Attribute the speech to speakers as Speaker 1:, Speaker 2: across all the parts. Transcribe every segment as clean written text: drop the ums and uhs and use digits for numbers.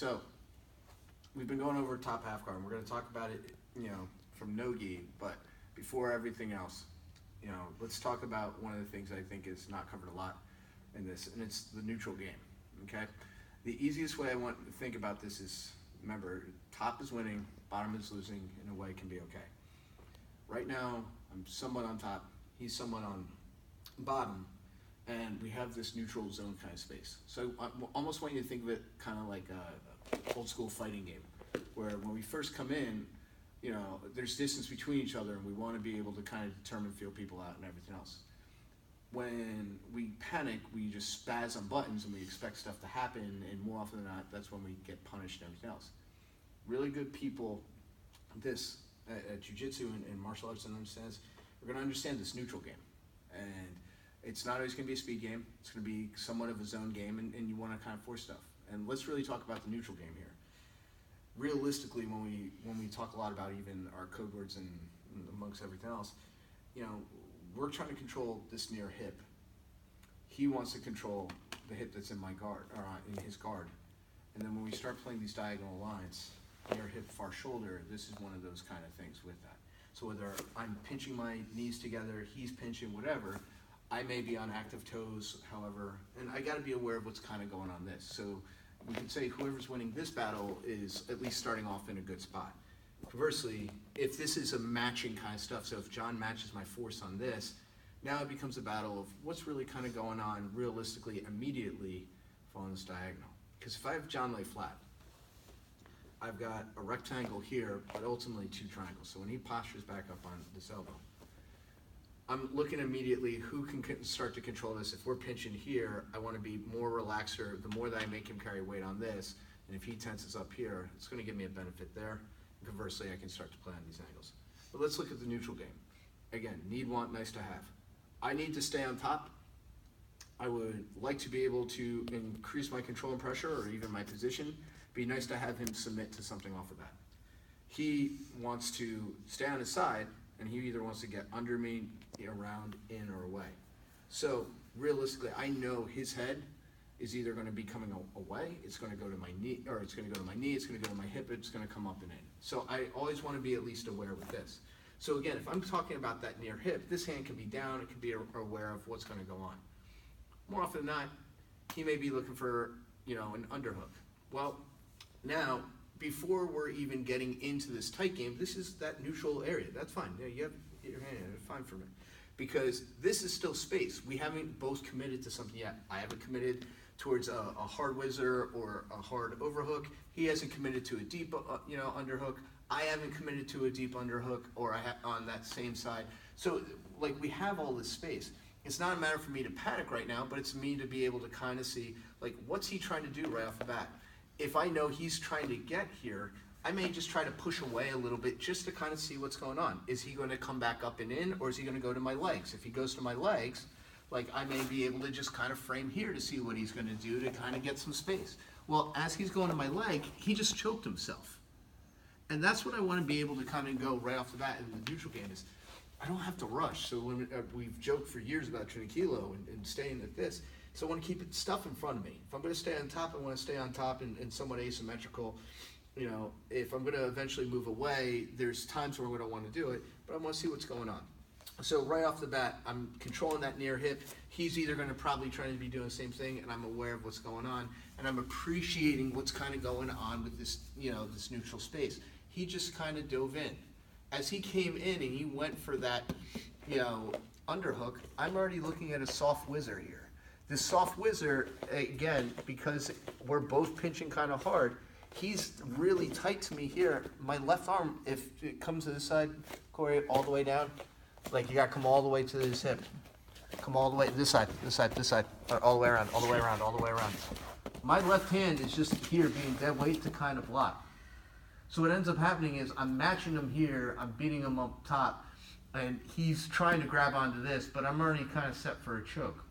Speaker 1: So we've been going over top half guard, and we're going to talk about it, from Nogi. But before everything else, let's talk about one of the things I think is not covered a lot in this, and it's the neutral game. Okay, the easiest way I want to think about this is, remember, top is winning, bottom is losing. In a way, can be okay. Right now, I'm somewhat on top. He's somewhat on bottom. And we have this neutral zone kind of space. So I almost want you to think of it kind of like a old school fighting game, where when we first come in, there's distance between each other, and we want to be able to kind of determine, feel people out, and everything else. When we panic, we just spaz on buttons, and we expect stuff to happen, and more often than not, that's when we get punished and everything else. Really good people, at jiu-jitsu and martial arts and understands, we're going to understand this neutral game. And it's not always going to be a speed game. It's going to be somewhat of a zone game, and you want to kind of force stuff. And let's really talk about the neutral game here. Realistically, when we talk a lot about even our code words and amongst everything else, we're trying to control this near hip. He wants to control the hip that's in my guard, or in his guard. And then when we start playing these diagonal lines, near hip, far shoulder, this is one of those kind of things with that. So whether I'm pinching my knees together, he's pinching, whatever, I may be on active toes, however, and I got to be aware of what's kind of going on this. So we can say whoever's winning this battle is at least starting off in a good spot. Conversely, if this is a matching kind of stuff, so if John matches my force on this, now it becomes a battle of what's really kind of going on realistically immediately following this diagonal. Because if I have John lay flat, I've got a rectangle here, but ultimately two triangles. So when he postures back up on this elbow, I'm looking immediately who can start to control this. If we're pinching here, I want to be more relaxer. The more that I make him carry weight on this, and if he tenses up here, it's going to give me a benefit there. And conversely, I can start to play on these angles. But let's look at the neutral game. Again, need, want, nice to have. I need to stay on top. I would like to be able to increase my control and pressure, or even my position. Be nice to have him submit to something off of that. He wants to stay on his side, and he either wants to get under me, around, in, or away. So realistically, I know his head is either going to be coming away, it's going to go to my knee, or it's going to go to my knee, it's going to go to my hip, it's going to come up and in. So I always want to be at least aware with this. So again, if I'm talking about that near hip, this hand can be down, it can be aware of what's going to go on. More often than not, he may be looking for, an underhook. Well, now, before we're even getting into this tight game, this is that neutral area. That's fine. You have your hand in it. It's fine for me. Because this is still space. We haven't both committed to something yet. I haven't committed towards a hard whizzer or a hard overhook. He hasn't committed to a deep underhook. I haven't committed to a deep underhook or on that same side. So we have all this space. It's not a matter for me to panic right now, but it's me to be able to kind of see, what's he trying to do right off the bat? If I know he's trying to get here, I may just try to push away a little bit just to kind of see what's going on. Is he going to come back up and in, or is he going to go to my legs? If he goes to my legs, I may be able to just kind of frame here to see what he's going to do to kind of get some space. Well, as he's going to my leg, he just choked himself. And that's what I want to be able to kind of go right off the bat in the neutral game is, I don't have to rush. So when we've joked for years about Trinikilo and staying at this, so I want to keep stuff in front of me. If I'm going to stay on top, I want to stay on top and somewhat asymmetrical. If I'm going to eventually move away, there's times where I'm going to want to do it, but I want to see what's going on. So right off the bat, I'm controlling that near hip. He's either going to probably try to be doing the same thing, and I'm aware of what's going on, and I'm appreciating what's kind of going on with this, this neutral space. He just kind of dove in. As he came in and he went for that, underhook, I'm already looking at a soft whizzer here. This soft whizzer, again, because we're both pinching kind of hard, he's really tight to me here. My left arm, if it comes to this side, Corey, all the way down, you got to come all the way to his hip. Come all the way, this side, all the way around, all the way around, all the way around. My left hand is just here being dead weight to kind of block. So what ends up happening is I'm matching him here, I'm beating him up top, and he's trying to grab onto this, but I'm already kind of set for a choke.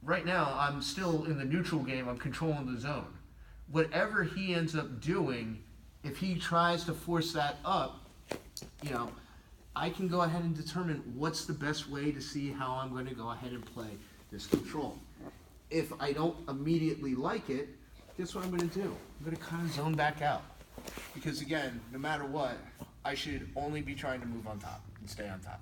Speaker 1: Right now, I'm still in the neutral game, I'm controlling the zone. Whatever he ends up doing, if he tries to force that up, I can go ahead and determine what's the best way to see how I'm going to go ahead and play this control. If I don't immediately like it, guess what I'm going to do? I'm going to kind of zone back out. Because again, no matter what, I should only be trying to move on top and stay on top.